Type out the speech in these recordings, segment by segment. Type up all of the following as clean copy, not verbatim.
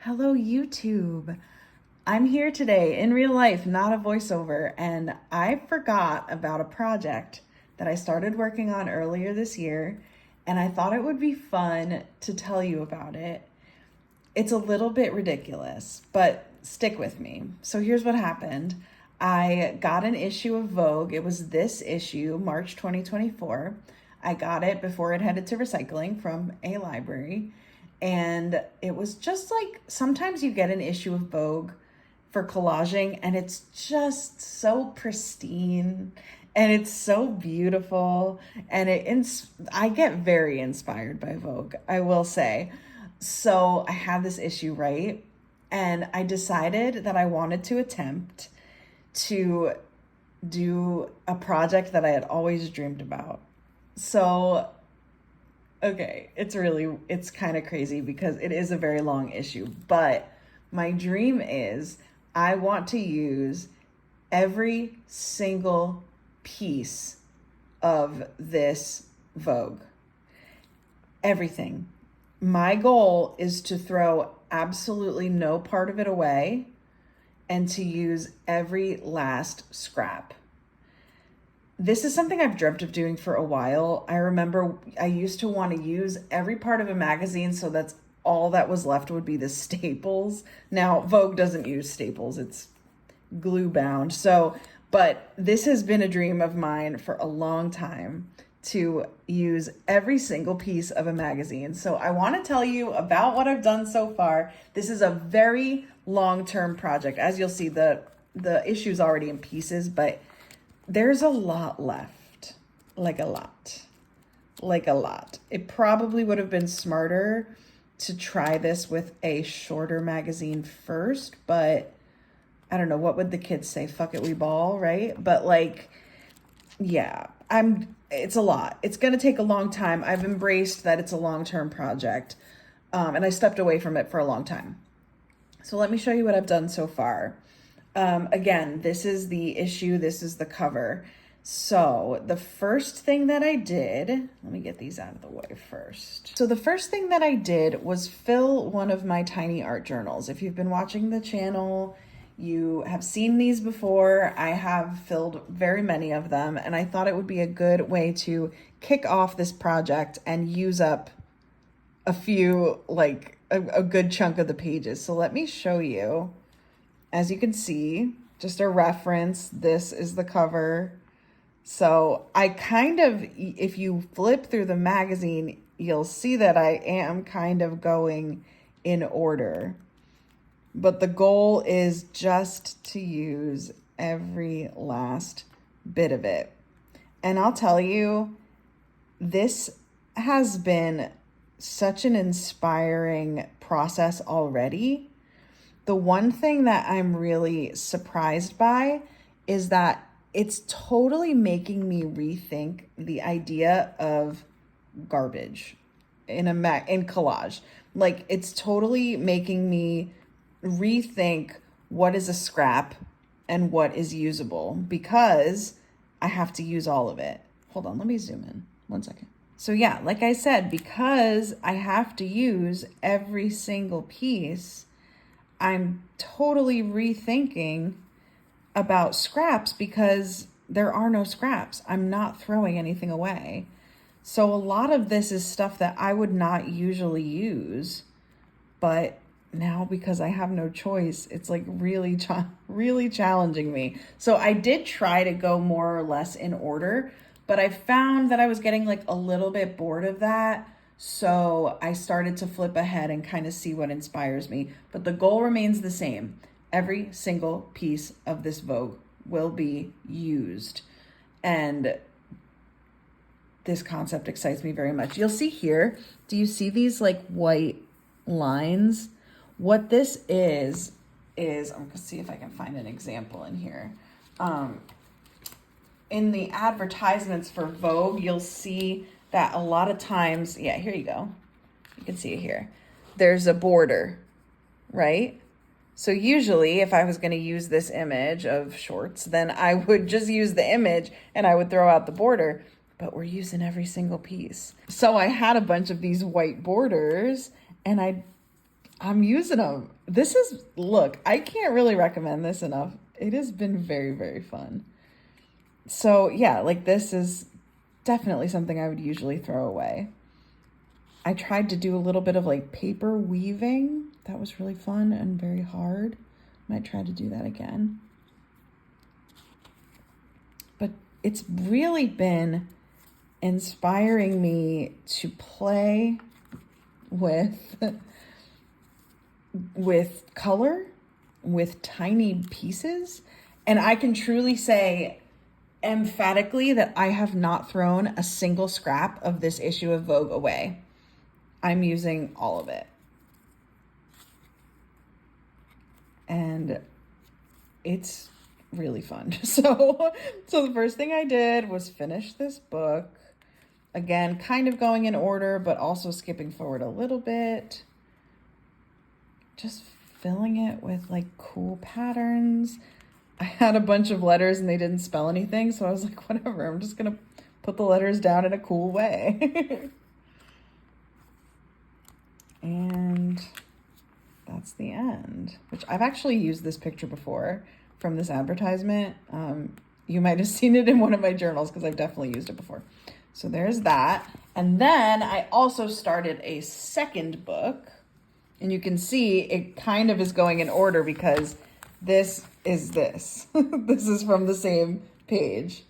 Hello, YouTube. I'm here today in real life, not a voiceover, and I forgot about a project that I started working on earlier this year, and I thought it would be fun to tell you about it. It's a little bit ridiculous, but stick with me. So here's what happened. I got an issue of Vogue. It was this issue, March 2024. I got it before it headed to recycling from a library. And it was just like sometimes you get an issue of Vogue for collaging and it's just so pristine and it's so beautiful and I get very inspired by Vogue, I will say. So I had this issue, right? And I decided that I wanted to attempt to do a project that I had always dreamed about. So okay, it's kind of crazy because it is a very long issue, but my dream is I want to use every single piece of this Vogue. Everything. My goal is to throw absolutely no part of it away and to use every last scrap. This is something I've dreamt of doing for a while. I remember I used to want to use every part of a magazine so that's all that was left would be the staples. Now, Vogue doesn't use staples, it's glue bound. But this has been a dream of mine for a long time to use every single piece of a magazine. So I want to tell you about what I've done so far. This is a very long-term project. As you'll see, the issue's already in pieces, but there's a lot left, like a lot. It probably would have been smarter to try this with a shorter magazine first, but I don't know, what would the kids say? Fuck it, we ball, right? But yeah, it's a lot. It's going to take a long time. I've embraced that it's a long-term project, and I stepped away from it for a long time. So let me show you what I've done so far. Again, this is the issue. This is the cover. So the first thing that I did, let me get these out of the way first. So the first thing that I did was fill one of my tiny art journals. If you've been watching the channel, you have seen these before. I have filled very many of them, and I thought it would be a good way to kick off this project and use up a few, a good chunk of the pages. So let me show you. As you can see, just a reference, this is the cover. So if you flip through the magazine, you'll see that I am kind of going in order. But the goal is just to use every last bit of it. And I'll tell you, this has been such an inspiring process already. The one thing that I'm really surprised by is that it's totally making me rethink the idea of garbage in collage. It's totally making me rethink what is a scrap and what is usable, because I have to use all of it. Hold on, let me zoom in 1 second. So yeah, like I said, because I have to use every single piece, I'm totally rethinking about scraps because there are no scraps. I'm not throwing anything away. So a lot of this is stuff that I would not usually use, but now because I have no choice, it's really challenging me. So I did try to go more or less in order, but I found that I was getting a little bit bored of that. So I started to flip ahead and kind of see what inspires me. But the goal remains the same. Every single piece of this Vogue will be used. And this concept excites me very much. You'll see here, do you see these white lines? What this is I'm gonna see if I can find an example in here. In the advertisements for Vogue, you'll see that a lot of times, yeah, here you go. You can see it here. There's a border, right? So usually if I was going to use this image of shorts, then I would just use the image and I would throw out the border. but we're using every single piece. So I had a bunch of these white borders and I I'm using them. Look, I can't really recommend this enough. It has been very, very fun. So yeah, like this is definitely something I would usually throw away. I tried to do a little bit of like paper weaving. That was really fun and very hard. Might try to do that again. But it's really been inspiring me to play with color, with tiny pieces. And I can truly say emphatically that I have not thrown a single scrap of this issue of Vogue away. I'm using all of it. And it's really fun. So the first thing I did was finish this book. Again, kind of going in order, but also skipping forward a little bit. Just filling it with like cool patterns. I had a bunch of letters and they didn't spell anything, so I was like, whatever, I'm just gonna put the letters down in a cool way. And that's the end, which I've actually used this picture before from this advertisement. You might have seen it in one of my journals because I've definitely used it before. So there's that. And then I also started a second book, and you can see it kind of is going in order because this is this. This is from the same page,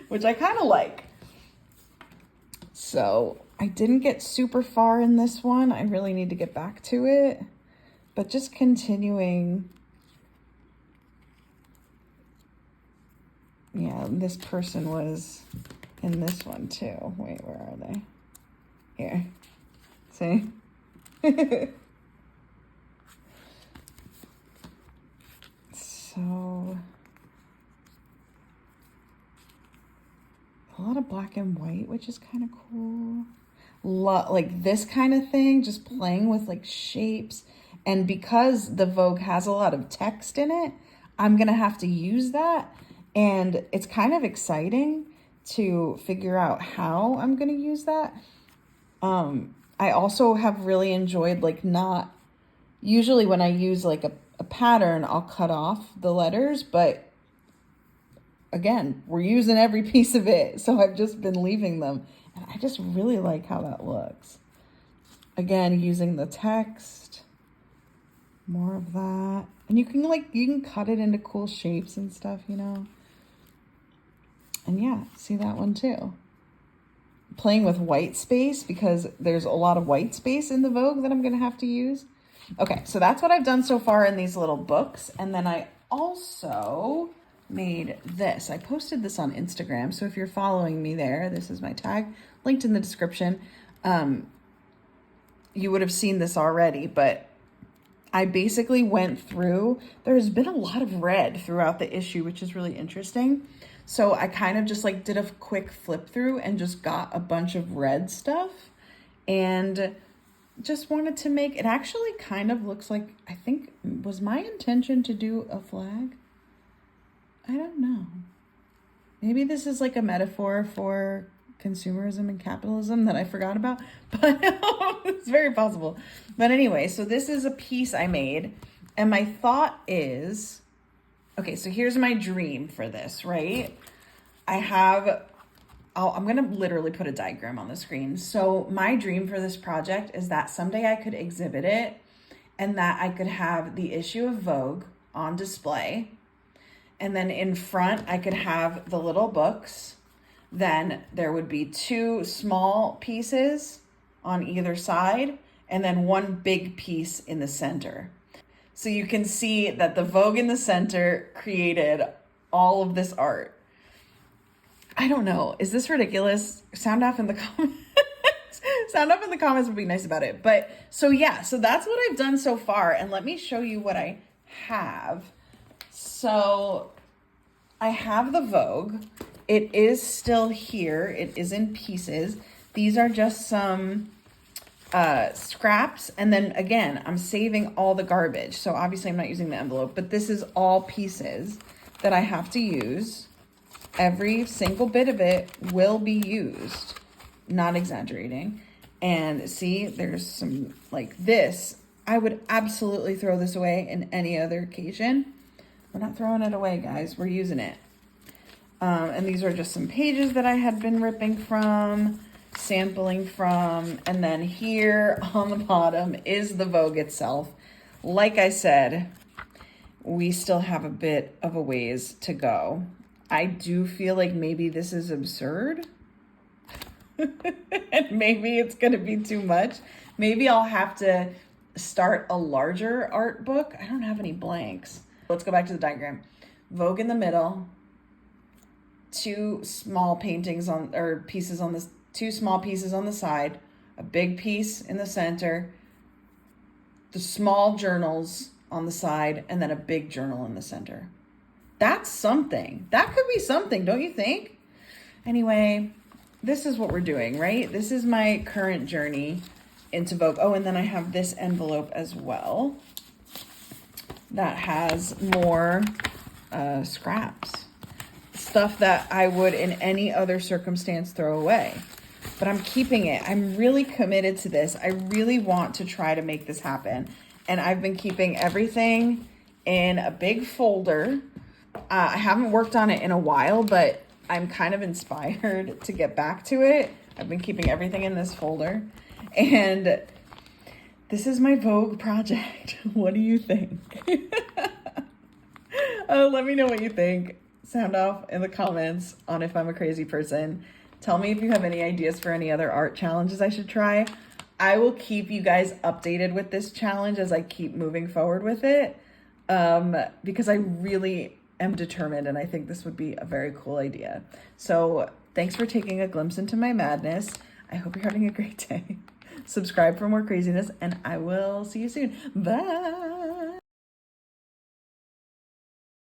which I kind of like. So I didn't get super far in this one. I really need to get back to it, but just continuing. Yeah, this person was in this one too. Wait, where are they? Here. See? So a lot of black and white, which is kind of cool. Like this kind of thing, just playing with like shapes. And because the Vogue has a lot of text in it, I'm gonna have to use that. And it's kind of exciting to figure out how I'm gonna use that. I also have really enjoyed like not, usually when I use like a pattern, I'll cut off the letters, but again, we're using every piece of it. So I've just been leaving them. And I just really like how that looks. Again, using the text, more of that. And you can cut it into cool shapes and stuff, you know. And yeah, see that one too. Playing with white space because there's a lot of white space in the Vogue that I'm going to have to use. Okay, so that's what I've done so far in these little books. And then I also made this. I posted this on Instagram. So if you're following me there, this is my tag linked in the description. You would have seen this already, but I basically went through, there's been a lot of red throughout the issue, which is really interesting. So I kind of just like did a quick flip through and just got a bunch of red stuff and just wanted to make, it actually kind of looks like, I think, was my intention to do a flag? I don't know. Maybe this is like a metaphor for consumerism and capitalism that I forgot about, but it's very possible. But anyway, so this is a piece I made, and my thought is, okay, so here's my dream for this, right? I'm going to literally put a diagram on the screen. So my dream for this project is that someday I could exhibit it and that I could have the issue of Vogue on display. And then in front, I could have the little books. Then there would be two small pieces on either side and then one big piece in the center. So you can see that the Vogue in the center created all of this art. I don't know. Is this ridiculous? Sound off in the comments. Sound off in the comments would be nice about it. But so yeah, so that's what I've done so far. And let me show you what I have. So I have the Vogue. It is still here. It is in pieces. These are just some scraps. And then again, I'm saving all the garbage. So obviously I'm not using the envelope, but this is all pieces that I have to use. Every single bit of it will be used, not exaggerating. And see, there's some like this. I would absolutely throw this away in any other occasion. We're not throwing it away, guys. We're using it. And these are just some pages that I had been ripping from, sampling from. And then here on the bottom is the Vogue itself. Like I said, we still have a bit of a ways to go. I do feel like maybe this is absurd. And maybe it's going to be too much. Maybe I'll have to start a larger art book. I don't have any blanks. Let's go back to the diagram. Vogue in the middle. Two small paintings on, or pieces on this, two small pieces on the side. A big piece in the center. The small journals on the side, and then a big journal in the center. That's something. That could be something, don't you think? Anyway, this is what we're doing, right? This is my current journey into Vogue. Oh, and then I have this envelope as well that has more scraps. Stuff that I would in any other circumstance throw away. But I'm keeping it. I'm really committed to this. I really want to try to make this happen. And I've been keeping everything in a big folder. I haven't worked on it in a while, but I'm kind of inspired to get back to it. I've been keeping everything in this folder. And this is my Vogue project. What do you think? Let me know what you think. Sound off in the comments on if I'm a crazy person. Tell me if you have any ideas for any other art challenges I should try. I will keep you guys updated with this challenge as I keep moving forward with it, because I really am determined and I think this would be a very cool idea. So thanks for taking a glimpse into my madness. I hope you're having a great day. Subscribe for more craziness and I will see you soon. Bye.